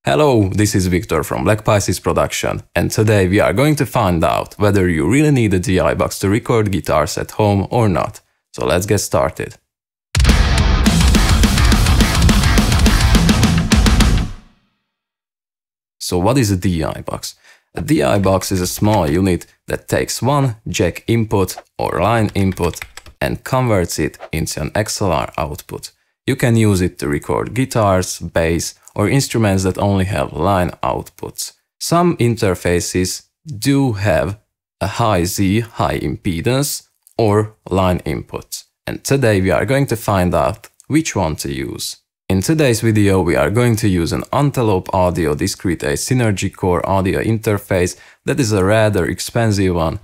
Hello, this is Victor from Black Pisces Production, and today we are going to find out whether you really need a DI box to record guitars at home or not. So let's get started. So what is a DI box? A DI box is a small unit that takes one jack input or line input and converts it into an XLR output. You can use it to record guitars, bass, or instruments that only have line outputs. Some interfaces do have a high Z, high impedance, or line inputs. And today we are going to find out which one to use. In today's video we are going to use an Antelope Audio Discrete A Synergy Core audio interface that is a rather expensive one,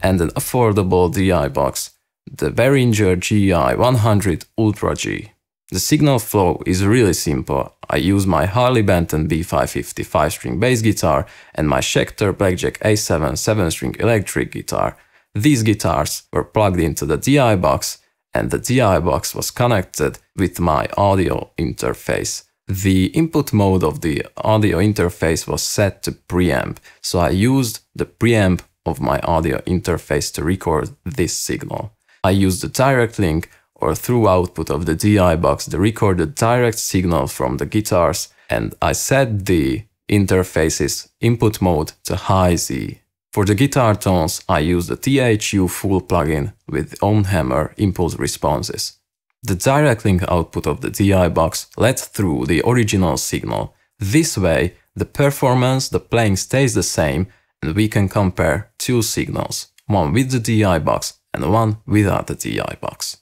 and an affordable DI box, the Behringer GI100 Ultra G. The signal flow is really simple. I use my Harley Benton B550 5-string bass guitar and my Schecter Blackjack A-7 7-string electric guitar. These guitars were plugged into the DI box and the DI box was connected with my audio interface. The input mode of the audio interface was set to preamp, so I used the preamp of my audio interface to record this signal. I used the direct link or through output of the DI box to record the direct signal from the guitars, and I set the interface's input mode to high Z. For the guitar tones, I used the THU full plugin with OwnHammer impulse responses. The direct link output of the DI box led through the original signal. This way, the performance, the playing stays the same, and we can compare two signals, one with the DI box and one without the DI box.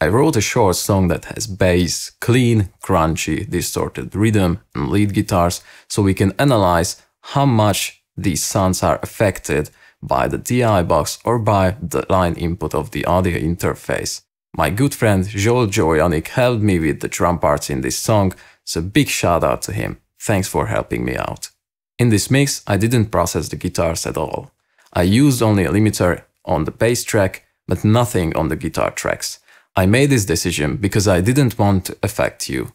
I wrote a short song that has bass, clean, crunchy, distorted rhythm and lead guitars, so we can analyze how much these sounds are affected by the DI box or by the line input of the audio interface. My good friend Zsolt Joe Janik helped me with the drum parts in this song, so big shout out to him. Thanks for helping me out. In this mix, I didn't process the guitars at all. I used only a limiter on the bass track, but nothing on the guitar tracks. I made this decision because I didn't want to affect you.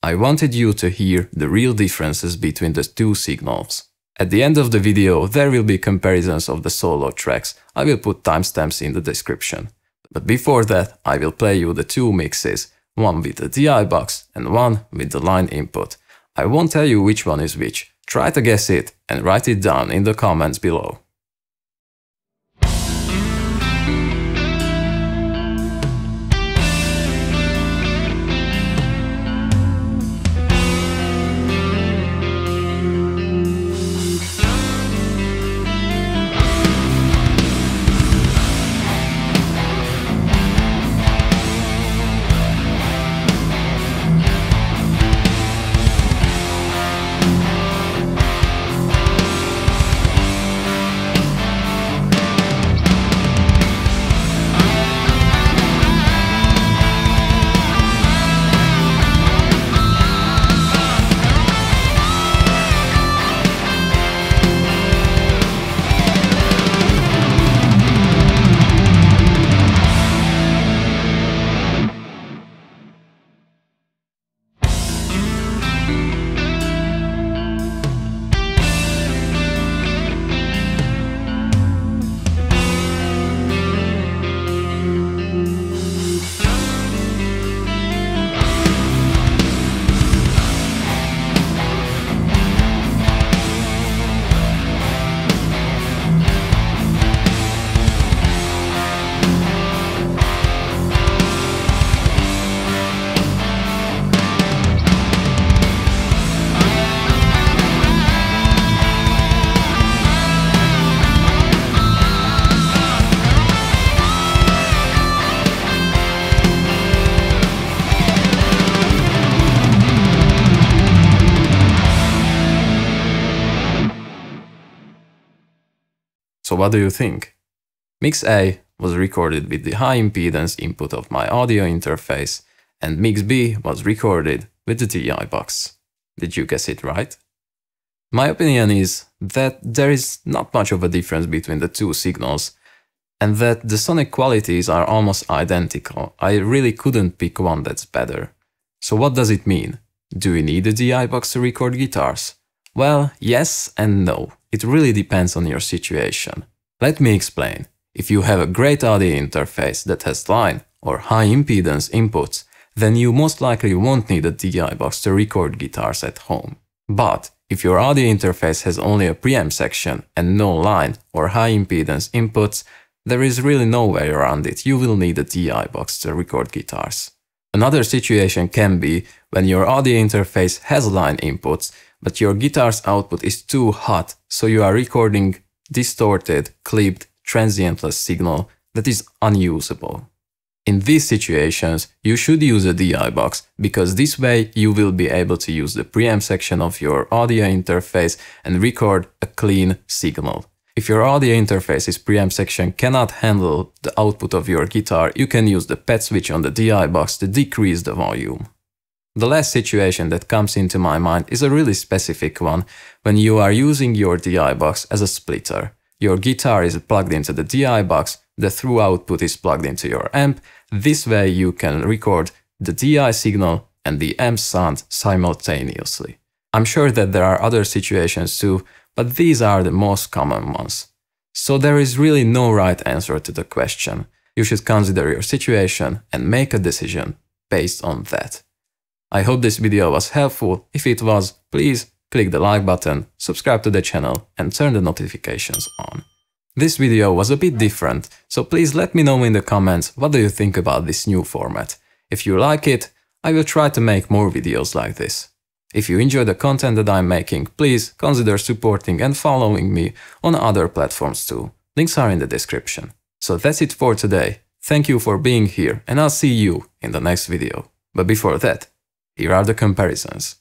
I wanted you to hear the real differences between the two signals. At the end of the video there will be comparisons of the solo tracks. I will put timestamps in the description. But before that I will play you the two mixes, one with the DI box and one with the line input. I won't tell you which one is which. Try to guess it and write it down in the comments below. So what do you think? Mix A was recorded with the high impedance input of my audio interface, and Mix B was recorded with the DI box. Did you guess it right? My opinion is that there is not much of a difference between the two signals, and that the sonic qualities are almost identical. I really couldn't pick one that's better. So what does it mean? Do we need a DI box to record guitars? Well, yes and no. It really depends on your situation. Let me explain. If you have a great audio interface that has line or high impedance inputs, then you most likely won't need a DI box to record guitars at home. But if your audio interface has only a preamp section and no line or high impedance inputs, there is really no way around it. You will need a DI box to record guitars. Another situation can be when your audio interface has line inputs, but your guitar's output is too hot, so you are recording distorted, clipped, transientless signal that is unusable. In these situations, you should use a DI box, because this way you will be able to use the preamp section of your audio interface and record a clean signal. If your audio interface's preamp section cannot handle the output of your guitar, you can use the pad switch on the DI box to decrease the volume. The last situation that comes into my mind is a really specific one, when you are using your DI box as a splitter. Your guitar is plugged into the DI box, the through output is plugged into your amp. This way you can record the DI signal and the amp sound simultaneously. I'm sure that there are other situations too, but these are the most common ones. So there is really no right answer to the question. You should consider your situation and make a decision based on that. I hope this video was helpful. If it was, please click the like button, subscribe to the channel and turn the notifications on. This video was a bit different, so please let me know in the comments what do you think about this new format. If you like it, I will try to make more videos like this. If you enjoy the content that I'm making, please consider supporting and following me on other platforms too. Links are in the description. So that's it for today. Thank you for being here and I'll see you in the next video. But before that, here are the comparisons.